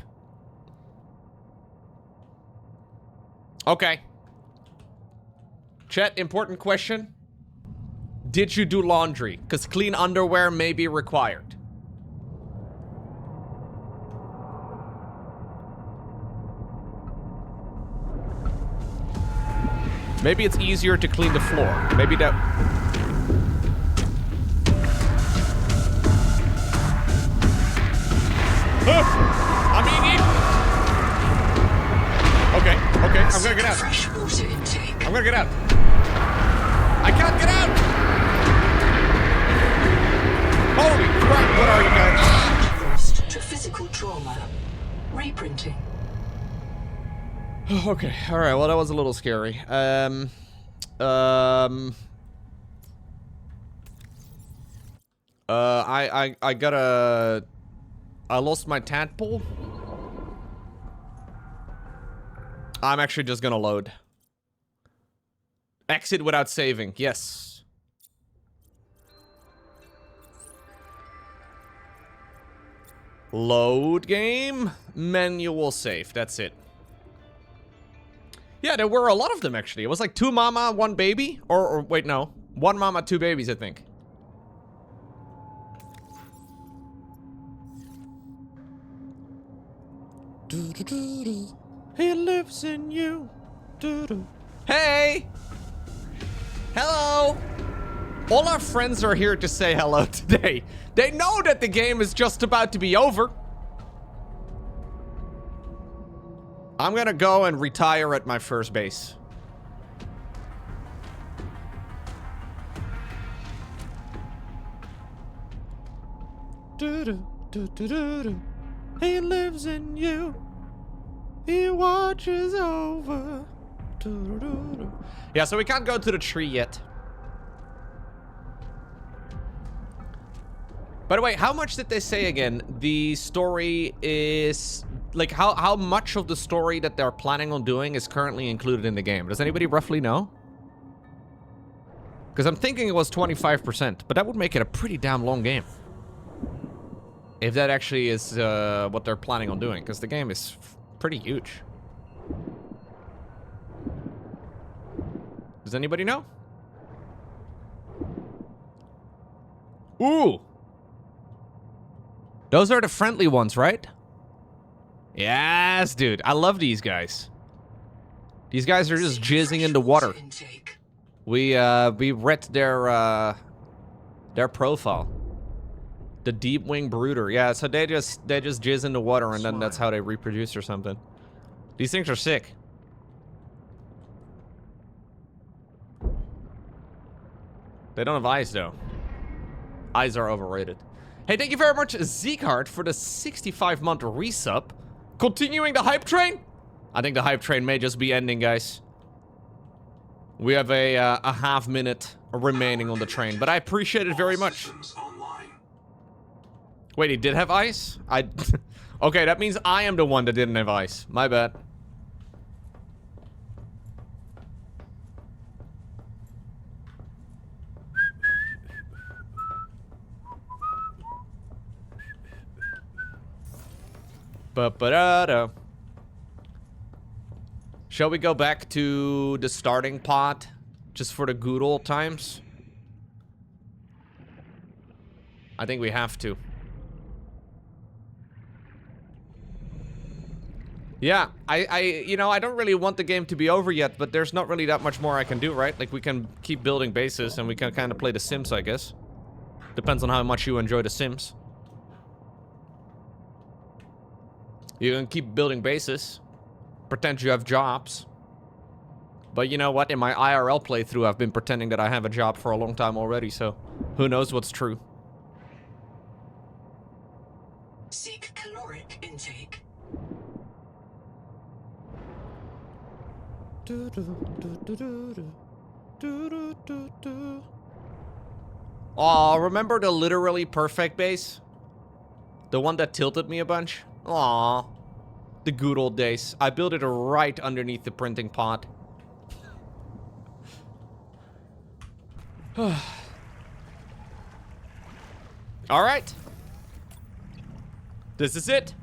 Okay. Chat, important question. Did you do laundry? Because clean underwear may be required. Maybe it's easier to clean the floor. Maybe that... I'm eating. Okay, okay, I'm gonna get out. Fresh water intake. I'm gonna get out. I can't get out! Holy crap, what are you guys? Lost to physical trauma. Reprinting. Okay, alright, well that was a little scary. I gotta... I lost my tadpole. I'm actually just gonna load. Exit without saving, yes. Load game, manual save, that's it. Yeah, there were a lot of them actually. It was like 2 mama, 1 baby. Or wait, no. 1 mama, 2 babies, I think. He lives in you. Hey! Hello! All our friends are here to say hello today. They know that the game is just about to be over. I'm gonna go and retire at my first base. He lives in you. He watches over. Yeah, so we can't go to the tree yet. By the way, how much did they say again? The story is... Like, how much of the story that they're planning on doing is currently included in the game? Does anybody roughly know? Because I'm thinking it was 25%, but that would make it a pretty damn long game. If that actually is what they're planning on doing, because the game is pretty huge. Does anybody know? Ooh! Those are the friendly ones, right? Yes, dude. I love these guys. These guys are just jizzing in the water. We read their profile. The deep wing brooder. Yeah, so they just jizz in the water and then that's how they reproduce or something. These things are sick. They don't have eyes though. Eyes are overrated. Hey, thank you very much, Zeekart, for the 65-month resub. Continuing the hype train? I think the hype train may just be ending, guys. We have a half minute remaining on the train, but I appreciate it very much. Wait, he did have ice? Okay, that means I am the one that didn't have ice. My bad. Ba-ba-da-da. Shall we go back to the starting pot? Just for the good old times? I think we have to. Yeah, you know, I don't really want the game to be over yet, but there's not really that much more I can do, right? Like, we can keep building bases and we can kind of play The Sims, I guess. Depends on how much you enjoy The Sims. You can keep building bases. Pretend you have jobs. But you know what? In my IRL playthrough, I've been pretending that I have a job for a long time already, so... Who knows what's true? Seek caloric intake. Aw, remember the literally perfect base? The one that tilted me a bunch? Aw. The good old days. I built it right underneath the printing pod. Alright. This is it.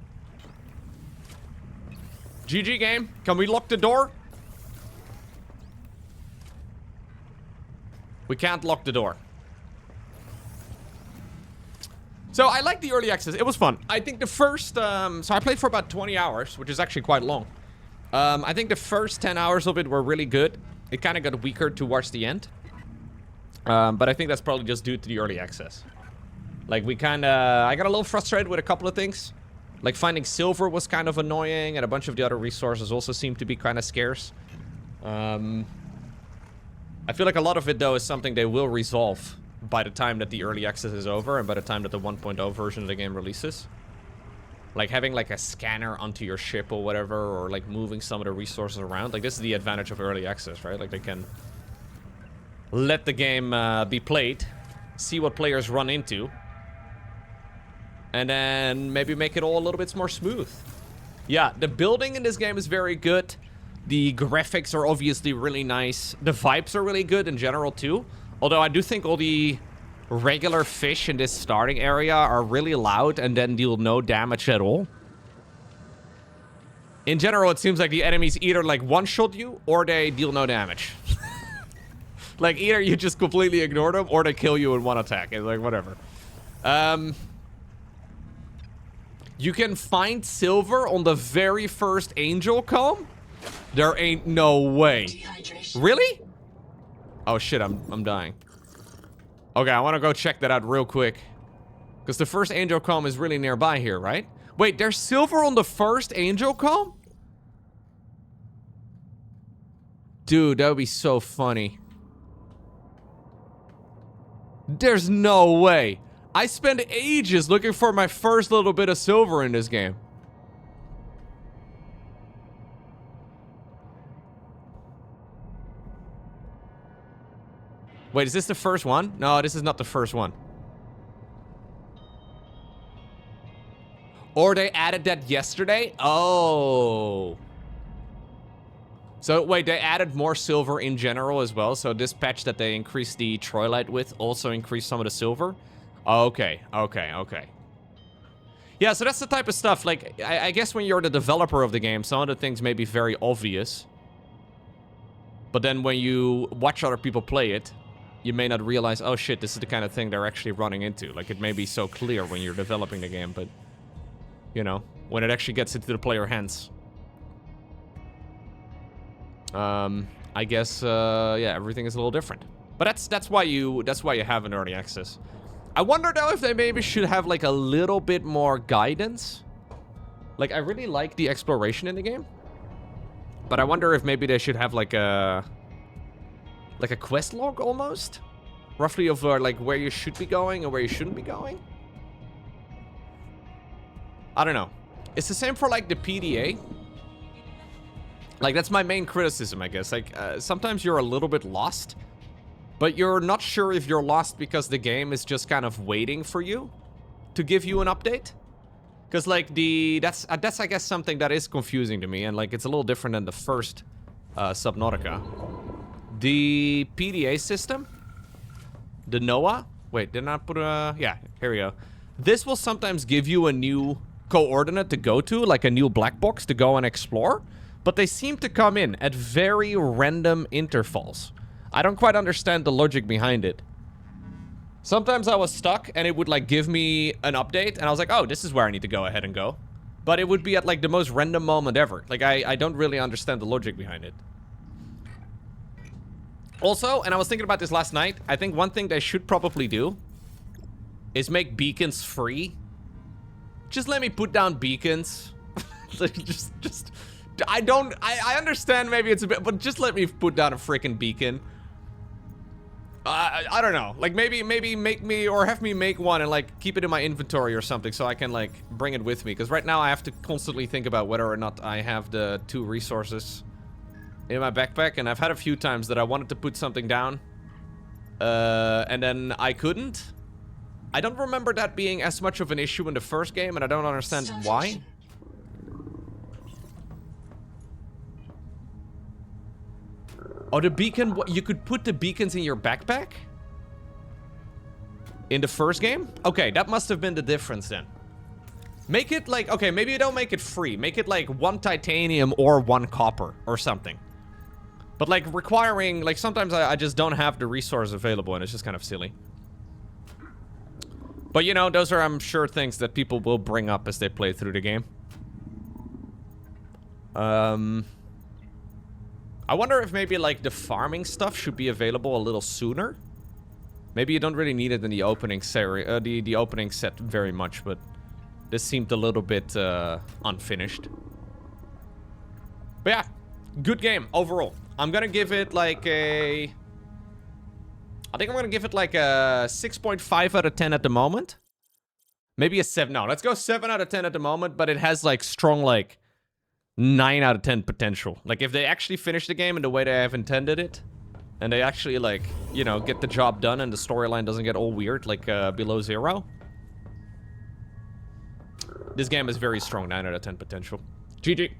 GG game. Can we lock the door? We can't lock the door. So I like the early access. It was fun. I think the first, so I played for about 20 hours, which is actually quite long. I think the first 10 hours of it were really good. It kind of got weaker towards the end. But I think that's probably just due to the early access. Like I got a little frustrated with a couple of things. Like finding silver was kind of annoying, and a bunch of the other resources also seemed to be kind of scarce. I feel like a lot of it, though, is something they will resolve by the time that the early access is over and by the time that the 1.0 version of the game releases. Like having like a scanner onto your ship or whatever, or like moving some of the resources around. Like this is the advantage of early access, right? Like they can let the game be played, see what players run into, and then maybe make it all a little bit more smooth. Yeah, the building in this game is very good. The graphics are obviously really nice. The vibes are really good in general too. Although I do think all the regular fish in this starting area are really loud and then deal no damage at all. In general, it seems like the enemies either like one-shot you or they deal no damage. Like either you just completely ignore them or they kill you in one attack. It's like whatever. You can find silver on the very first angel comb? There ain't no way. Dehydration. Really? Oh shit, I'm dying. Okay, I want to go check that out real quick. Because the first angel comb is really nearby here, right? Wait, there's silver on the first angel comb? Dude, that would be so funny. There's no way. I spent ages looking for my first little bit of silver in this game. Wait, is this the first one? No, this is not the first one. Or they added that yesterday? Oh. So, wait, they added more silver in general as well. So this patch that they increased the Troilite with also increased some of the silver? Okay. Yeah, so that's the type of stuff. Like, I guess when you're the developer of the game, some of the things may be very obvious. But then when you watch other people play it, you may not realize, oh shit, this is the kind of thing they're actually running into. Like, it may be so clear when you're developing the game, but, you know, when it actually gets into the player hands. I guess, yeah, everything is a little different. But that's why you have an early access. I wonder, though, if they maybe should have, like, a little bit more guidance. Like, I really like the exploration in the game. But I wonder if maybe they should have, like a quest log, almost? Roughly of, like, where you should be going and where you shouldn't be going? I don't know. It's the same for, like, the PDA. Like, that's my main criticism, I guess. Like, sometimes you're a little bit lost. But you're not sure if you're lost because the game is just kind of waiting for you to give you an update. Because, like, that's I guess, something that is confusing to me. And, like, it's a little different than the first Subnautica. The PDA system, the NOAA. Wait, didn't I put a... Yeah, here we go. This will sometimes give you a new coordinate to go to, like a new black box to go and explore. But they seem to come in at very random intervals. I don't quite understand the logic behind it. Sometimes I was stuck and it would like give me an update and I was like, oh, this is where I need to go ahead and go. But it would be at like the most random moment ever. Like I don't really understand the logic behind it. Also, and I was thinking about this last night, I think one thing they should probably do is make beacons free. Just let me put down beacons. just I understand maybe it's a bit, but just let me put down a freaking beacon. I don't know. Like, maybe make me, or have me make one and, like, keep it in my inventory or something so I can, like, bring it with me. Because right now I have to constantly think about whether or not I have the 2 resources in my backpack. And I've had a few times that I wanted to put something down. And then I couldn't. I don't remember that being as much of an issue in the first game, and I don't understand why. Oh, the beacon, you could put the beacons in your backpack? In the first game? Okay, that must have been the difference then. Make it like, okay, maybe you don't make it free. Make it like 1 titanium or 1 copper or something. But like requiring, like sometimes I just don't have the resource available and it's just kind of silly. But you know, those are, I'm sure, things that people will bring up as they play through the game. I wonder if maybe like the farming stuff should be available a little sooner. Maybe you don't really need it in the opening series, the opening set very much, but this seemed a little bit unfinished. But yeah, good game overall. I'm gonna give it like a... I think I'm gonna give it like a 6.5 out of 10 at the moment. Maybe a 7. No, let's go 7 out of 10 at the moment, but it has like strong like 9 out of 10 potential. Like if they actually finish the game in the way they have intended it, and they actually like, you know, get the job done and the storyline doesn't get all weird like Below Zero. This game has very strong 9 out of 10 potential. GG.